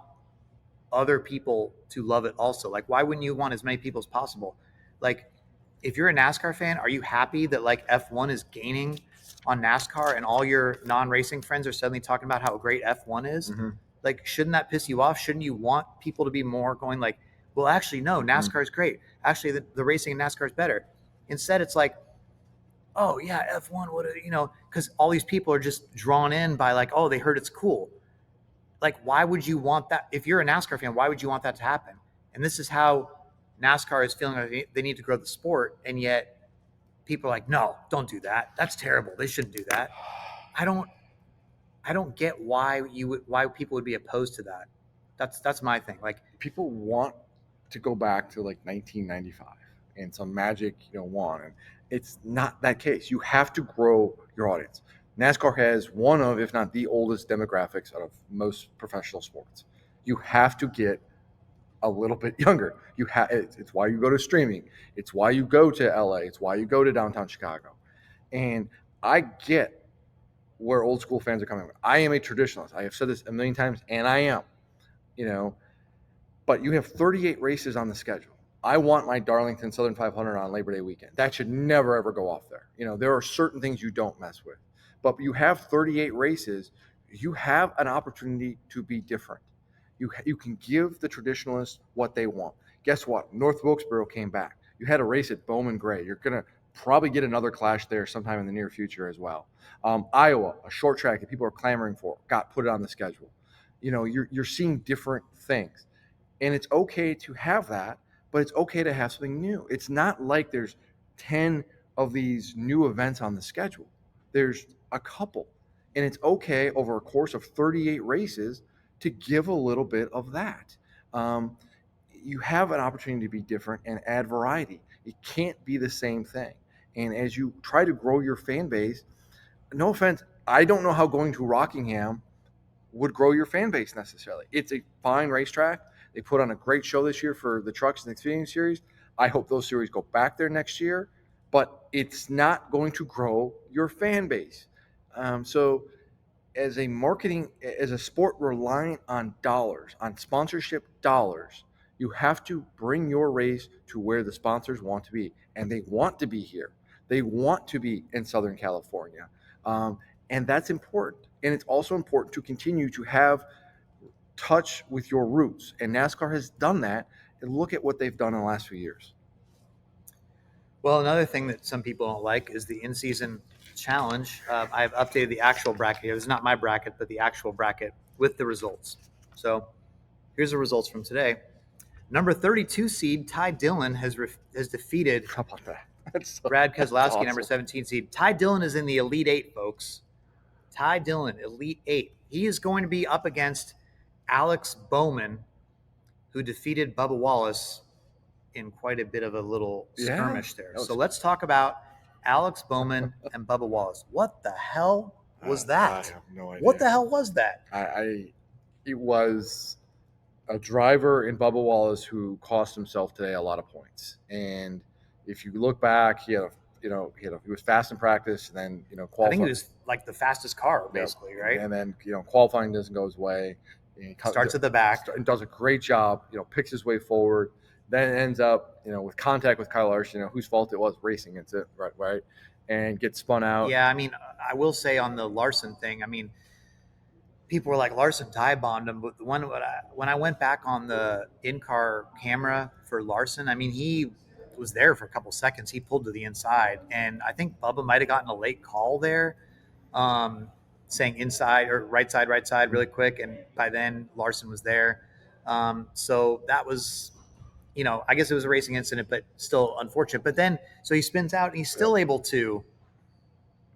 other people to love it also? Like, why wouldn't you want as many people as possible? Like, if you're a NASCAR fan, are you happy that like F1 is gaining on NASCAR and all your non-racing friends are suddenly talking about how great F1 is? Mm-hmm. Like, shouldn't that piss you off? Shouldn't you want people to be more going like, well, actually, no, NASCAR is great. Actually, the racing in NASCAR is better. Instead, it's like, oh yeah, F1, because all these people are just drawn in by like, oh, they heard it's cool. Like, why would you want that? If you're a NASCAR fan, why would you want that to happen? And this is how NASCAR is feeling like they need to grow the sport. And yet people are like, no, don't do that. That's terrible. They shouldn't do that. I don't get why people would be opposed to that. That's my thing. Like, people want to go back to like 1995 and some magic, won. And it's not that case. You have to grow your audience. NASCAR has one of, if not the oldest demographics out of most professional sports. You have to get a little bit younger. It's why you go to streaming. It's why you go to LA. It's why you go to downtown Chicago. And I get where old school fans are coming from. I am a traditionalist. I have said this a million times, and I am, but you have 38 races on the schedule. I want my Darlington Southern 500 on Labor Day weekend. That should never, ever go off there. There are certain things you don't mess with. But you have 38 races. You have an opportunity to be different. You can give the traditionalists what they want. Guess what? North Wilkesboro came back. You had a race at Bowman Gray. You're going to probably get another clash there sometime in the near future as well. Iowa, a short track that people are clamoring for, got put on the schedule. You're seeing different things. And it's okay to have that, but it's okay to have something new. It's not like there's 10 of these new events on the schedule. There's a couple. And it's okay over a course of 38 races to give a little bit of that. You have an opportunity to be different and add variety. It can't be the same thing. And as you try to grow your fan base, no offense, I don't know how going to Rockingham would grow your fan base necessarily. It's a fine racetrack. They put on a great show this year for the trucks and the Xfinity Series. I hope those series go back there next year. but it's not going to grow your fan base. So as a sport reliant on dollars, on sponsorship dollars, you have to bring your race to where the sponsors want to be, and they want to be here. They want to be in Southern California, and that's important. And it's also important to continue to have touch with your roots, and NASCAR has done that. And look at what they've done in the last few years. Well, another thing that some people don't like is the in-season challenge. I've updated the actual bracket here. This is not my bracket, but the actual bracket with the results. So here's the results from today. Number 32 seed Ty Dillon has defeated How about that? Brad Keselowski, awesome. number 17 seed. Ty Dillon is in the Elite Eight, folks. Ty Dillon, Elite Eight. He is going to be up against Alex Bowman, who defeated Bubba Wallace in quite a bit of a little skirmish there. So let's talk about Alex Bowman and Bubba Wallace. What the hell was that? I have no idea. What the hell was that? It was a driver in Bubba Wallace who cost himself today a lot of points. And if you look back, he was fast in practice, and then qualifying. I think he was like the fastest car, basically, right? And then qualifying doesn't go his way. He starts at the back and does a great job. Picks his way forward. Then ends up, with contact with Kyle Larson, whose fault it was, racing into it, right, and gets spun out. Yeah, I mean, I will say on the Larson thing, I mean, people were like, Larson dive bombed him, but when I went back on the in-car camera for Larson, I mean, he was there for a couple seconds. He pulled to the inside, and I think Bubba might have gotten a late call there, saying inside or right side, really quick, and by then Larson was there. So that was. I guess it was a racing incident, but still unfortunate. But then, so he spins out, and he's still able to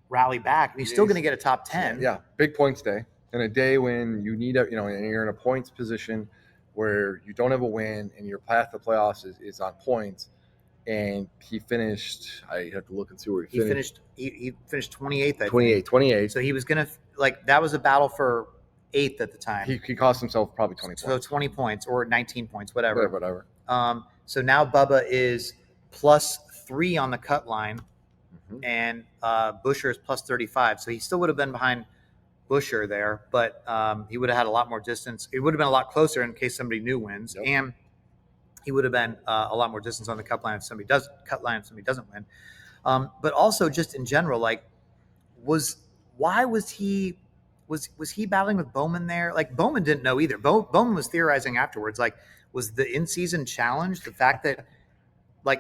rally back, and he's still going to get a top 10. Yeah, big points day. In a day when you need and you're in a points position where you don't have a win, and your path to playoffs is on points. And he finished. I have to look and see where he finished. He finished 28th. 28. So he was going to that was a battle for 8th at the time. He cost himself probably 20 points. So 20 points or 19 points, whatever. Whatever. So now Bubba is +3 on the cut line, and Buescher is +35. So he still would have been behind Buescher there, but he would have had a lot more distance. It would have been a lot closer in case somebody new wins, and he would have been a lot more distance on the cut line if somebody doesn't win. But also just in general, was he battling with Bowman there? Like, Bowman didn't know either. Bowman was theorizing afterwards, was the in-season challenge the fact that,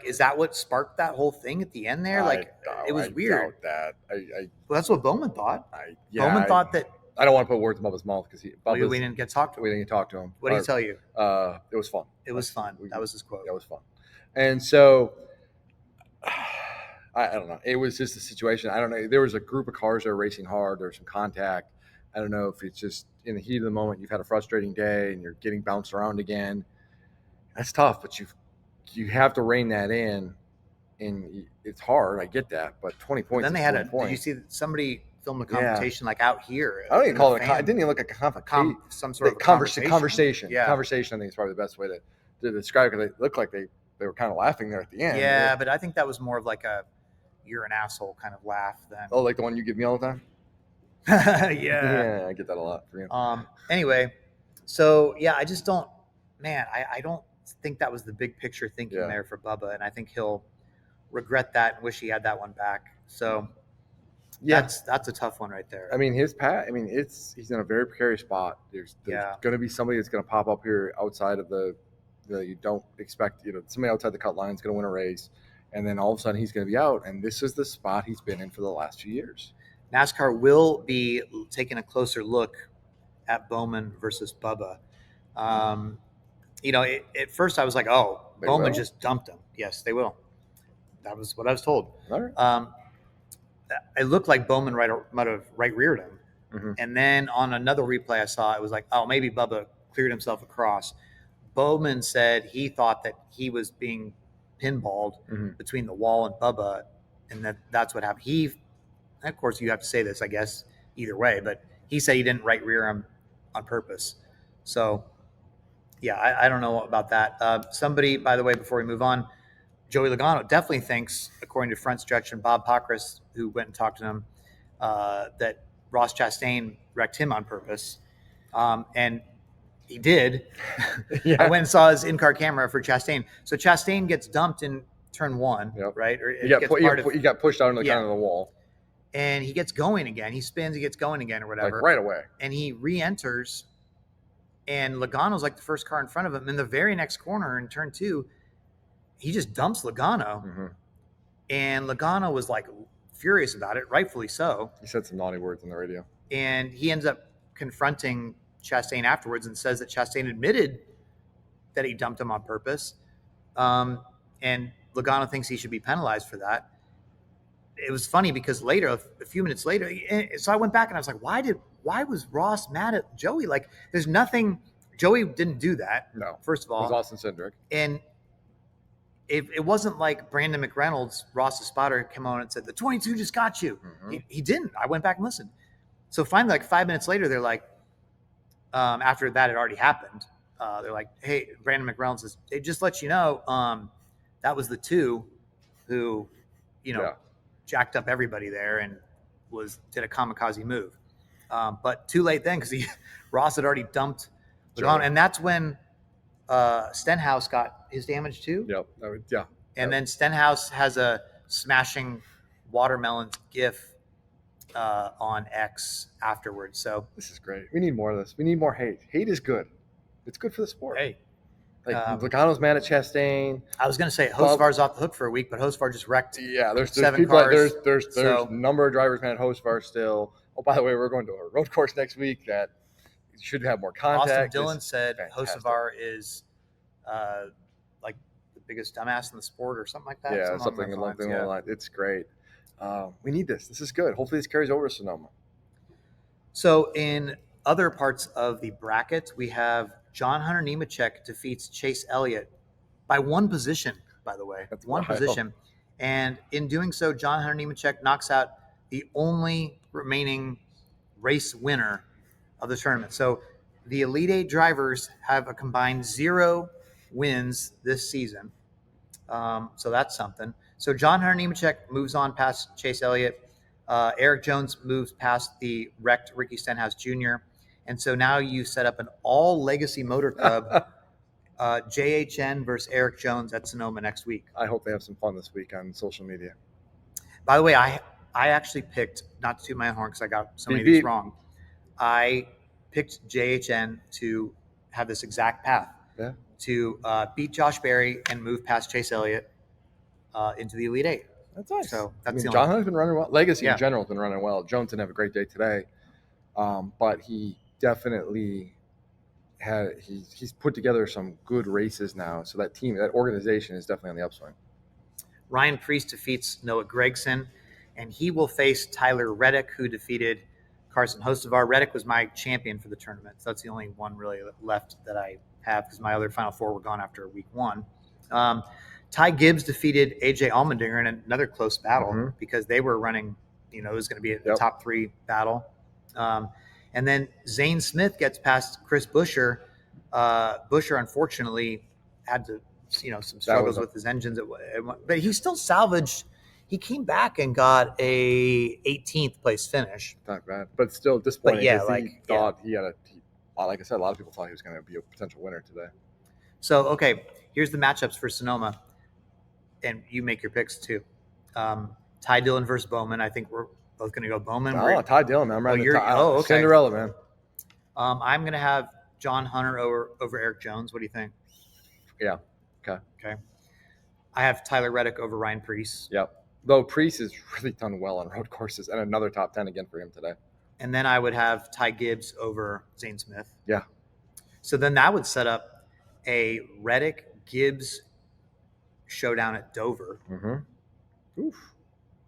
is that what sparked that whole thing at the end there? It was weird. That. Well, that's what Bowman thought. Bowman thought that. I don't want to put words in Bubba's mouth because we didn't get to talk to him. We didn't talk to him. What did he tell you? It was fun. It was fun. That was his quote. That was fun. And so, I don't know. It was just a situation. I don't know. There was a group of cars that were racing hard. There was some contact. I don't know if it's just in the heat of the moment, you've had a frustrating day and you're getting bounced around again. That's tough, but you have to rein that in, and it's hard. I get that, but 20 points. Then they had did you see somebody film the confrontation out here? I don't even call it. It didn't even look like a confrontation. Some sort of conversation. Yeah, conversation. I think is probably the best way to describe it. Because they looked like they were kind of laughing there at the end. Yeah, but I think that was more of a "you're an asshole" kind of laugh than. Oh, like the one you give me all the time. Yeah, I get that a lot for you. Anyway, so yeah, I just don't, man. I don't think that was the big picture thinking there for Bubba, and I think he'll regret that and wish he had that one back. So that's a tough one right there. I mean, he's in a very precarious spot. There's going to be somebody that's going to pop up here outside of the you don't expect. Somebody outside the cut line is going to win a race, and then all of a sudden he's going to be out, and this is the spot he's been in for the last few years. NASCAR will be taking a closer look at Bowman versus Bubba. At first I was like, oh, Bowman just dumped him. Yes, they will. That was what I was told. All right. It looked like Bowman might have right reared him. Mm-hmm. And then on another replay I saw, it was like, oh, maybe Bubba cleared himself across. Bowman said he thought that he was being pinballed between the wall and Bubba, and that's what happened. Of course, you have to say this, I guess, either way, but he said he didn't right rear him on purpose. So, yeah, I don't know about that. Somebody, by the way, before we move on, Joey Logano definitely thinks, according to Front Stretch and Bob Pockris, who went and talked to him, that Ross Chastain wrecked him on purpose. And he did. Yeah. I went and saw his in-car camera for Chastain. So Chastain gets dumped in turn 1, right? Or he got pushed out into the kind of the wall. And he gets going again. He spins, he gets going again or whatever. Like right away. And he re-enters, and Logano's like the first car in front of him. In the very next corner in turn 2, he just dumps Logano. Mm-hmm. And Logano was like furious about it, rightfully so. He said some naughty words on the radio. And he ends up confronting Chastain afterwards and says that Chastain admitted that he dumped him on purpose. And Logano thinks he should be penalized for that. It was funny because later, a few minutes later, so I went back and I was like, why was Ross mad at Joey? Like, there's nothing. Joey didn't do that. No. First of all. It was Austin Cindric. And it wasn't like Brandon McReynolds, Ross's spotter, came on and said, the 22 just got you. Mm-hmm. He didn't. I went back and listened. So finally, like 5 minutes later, they're like, after that had already happened, they're like, hey, Brandon McReynolds says, hey, just let you know, that was the 2 who, jacked up everybody there and did a kamikaze move. But too late then, because Ross had already dumped Logano. And that's when Stenhouse got his damage too. Yep. Yeah. And then Stenhouse has a smashing watermelon gif on X afterwards. So this is great. We need more of this. We need more hate. Hate is good. It's good for the sport. Hey. Like Logano's mad at Chastain. I was going to say Hosvar's off the hook for a week, but Hosvar just wrecked. Yeah, there's 7 people, cars. There's a number of drivers mad at Hosvar still. Oh, by the way, we're going to a road course next week that should have more contact. Austin Dillon said Hosvar is like the biggest dumbass in the sport or something like that. Yeah, something along the line. It's great. We need this. This is good. Hopefully this carries over to Sonoma. So in other parts of the bracket, we have John Hunter Nemechek defeats Chase Elliott by 1 position, by the way. That's 1 position. And in doing so, John Hunter Nemechek knocks out the only remaining race winner of the tournament. So the Elite 8 drivers have a combined 0 wins this season. So that's something. So John Hunter Nemechek moves on past Chase Elliott. Eric Jones moves past the wrecked Ricky Stenhouse Jr., and so now you set up an all-legacy motor club, JHN versus Eric Jones at Sonoma next week. I hope they have some fun this week on social media. By the way, I actually picked, not to toot my own horn because I got so many of these wrong, I picked JHN to have this exact path, to beat Josh Berry and move past Chase Elliott into the Elite 8. That's nice. So that's John Hunter's been running well. Legacy in general has been running well. Jones didn't have a great day today, but he definitely he's put together some good races now. So that team, that organization is definitely on the upswing. Ryan Preece defeats Noah Gragson, and he will face Tyler Reddick, who defeated Carson Hocevar. Reddick was my champion for the tournament, so that's the only one really left that I have because my other Final Four were gone after week 1. Ty Gibbs defeated AJ Allmendinger in another close battle because they were running, it was going to be a top 3 battle. And then Zane Smith gets past Chris Buescher. Buescher, unfortunately, had to, some struggles with his engines, but he still salvaged. He came back and got a 18th place finish. Not bad, but still disappointing. But he thought he had like I said, a lot of people thought he was going to be a potential winner today. So, okay, here's the matchups for Sonoma, and you make your picks too. Ty Dillon versus Bowman. I think we're both going to go Bowman. Oh, Ty Dillon, man. I'm running okay. Cinderella, man. I'm going to have John Hunter over Eric Jones. What do you think? Yeah. Okay. I have Tyler Reddick over Ryan Preece. Yep. Though Preece has really done well on road courses, and another top 10 again for him today. And then I would have Ty Gibbs over Zane Smith. Yeah. So then that would set up a Reddick-Gibbs showdown at Dover. Mm-hmm. Oof.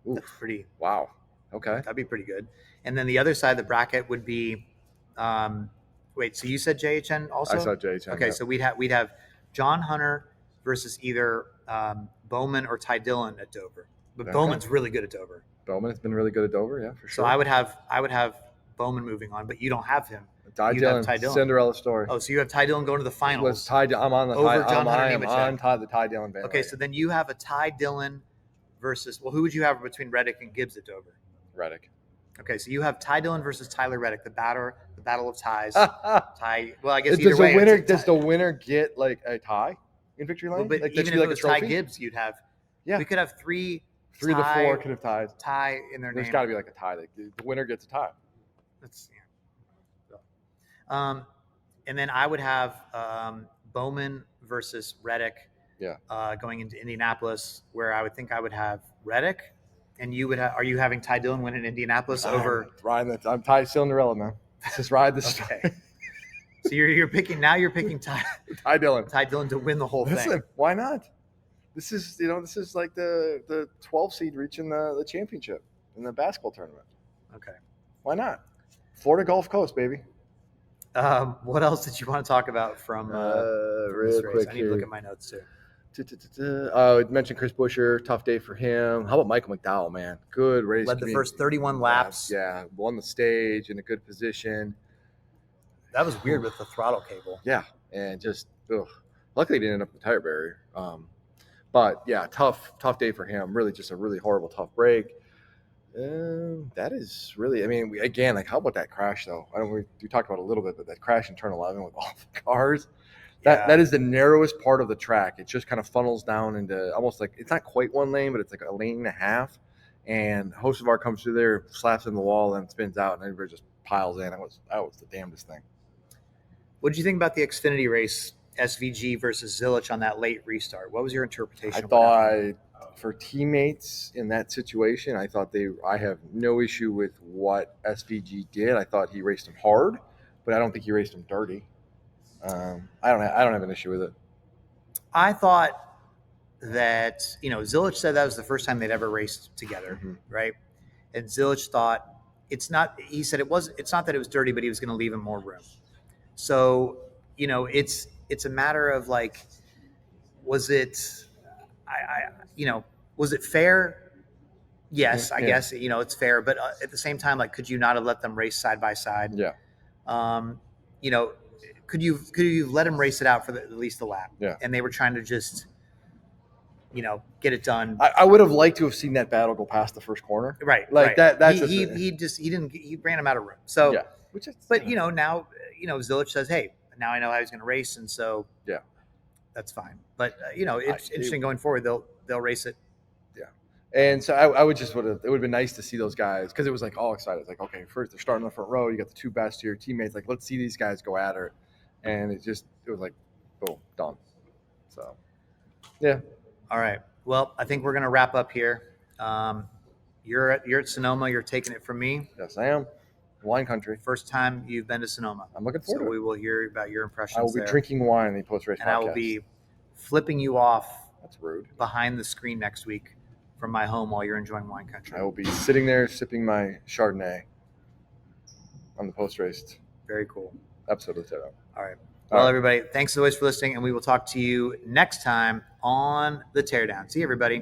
That's pretty. Wow. Okay. That'd be pretty good. And then the other side of the bracket would be, wait, so you said JHN also? I said JHN. Okay, so we'd have John Hunter versus either Bowman or Ty Dillon at Dover. But Bowman's really good at Dover. Bowman has been really good at Dover, yeah, for sure. So I would have Bowman moving on, but you don't have him. Ty You have Dillon, Ty Dillon. Cinderella story. Oh, so you have Ty Dillon going to the finals. I'm on the over Ty, John Hunter I am Nemechek. on Ty, the Ty Dillon bandwagon. Okay, so then you have a Ty Dillon versus, well, who would you have between Reddick and Gibbs at Dover? Reddick. Okay, so you have Ty Dillon versus Tyler Reddick, the battle of ties. Ty. Well, I guess does either way. Does the winner get like a tie in victory lane? Well, but like, even if it was Ty Gibbs, you'd have. Yeah. We could have three of the four could have ties. Tie in their name. There's got to be like a tie. Like, the winner gets a tie. That's and then I would have Bowman versus Reddick. Yeah. Going into Indianapolis, where I would think I would have Reddick, and you would have. Are you having Ty Dillon win in Indianapolis over? I'm Ty Cinderella, man. Let's just ride this. Okay. So you're picking now. You're picking Ty Dillon. Ty Dillon to win the whole thing. Why not? This is like the 12 seed reaching the championship in the basketball tournament. Okay. Why not? Florida Gulf Coast, baby. What else did you want to talk about from real quick? I need to look at my notes too. Mentioned Chris Buescher, tough day for him. How about Michael McDowell, man? Good race. Led the first 31 laps. Yeah, won the stage in a good position. That was weird with the throttle cable. Yeah, and just luckily he didn't end up in the tire barrier. But yeah, tough day for him. Really, just a really horrible, tough break. That is really, I mean, again, like, how about that crash though? We talked about it a little bit, but that crash in turn 11 with all the cars. That is the narrowest part of the track. It just kind of funnels down into almost like, it's not quite one lane, but it's like a lane and a half. And Hocevar comes through there, slaps in the wall, and spins out, and everybody just piles in. That was the damnedest thing. What did you think about the Xfinity race, SVG versus Zilich on that late restart? What was your interpretation? I thought for teammates in that situation, I have no issue with what SVG did. I thought he raced him hard, but I don't think he raced him dirty. I don't have an issue with it. I thought that, Zilich said that was the first time they'd ever raced together, right? And Zilich thought it's not that it was dirty, but he was going to leave him more room. So, it's a matter of like, was it fair? Yes, I guess, it's fair. But at the same time, like, could you not have let them race side by side? Yeah. Could you let them race it out for at least the lap? Yeah. And they were trying to just, get it done. I would have liked to have seen that battle go past the first corner. Right. Like right. that. He ran him out of room. So, yeah. Now, Zilich says, hey, now I know how he's going to race. And so, yeah, that's fine. But, it's interesting going forward. They'll race it. Yeah. And so it would have been nice to see those guys, because it was like all excited. It's like, okay, first they're starting in the front row. You got the two best of your teammates. Like, let's see these guys go at her. And it was like, boom, done. So, yeah. All right. Well, I think we're going to wrap up here. You're at Sonoma. You're taking it from me. Yes, I am. Wine country. First time you've been to Sonoma. I'm looking forward to it. So we will hear about your impressions. I will be drinking wine in the post-race podcast. And I will be flipping you off. That's rude. Behind the screen next week from my home while you're enjoying wine country. I will be sitting there sipping my Chardonnay on the post-race. Very cool. Episode of the Teardown. All right. Well, everybody, thanks as always for listening, and we will talk to you next time on the Teardown. See you, everybody.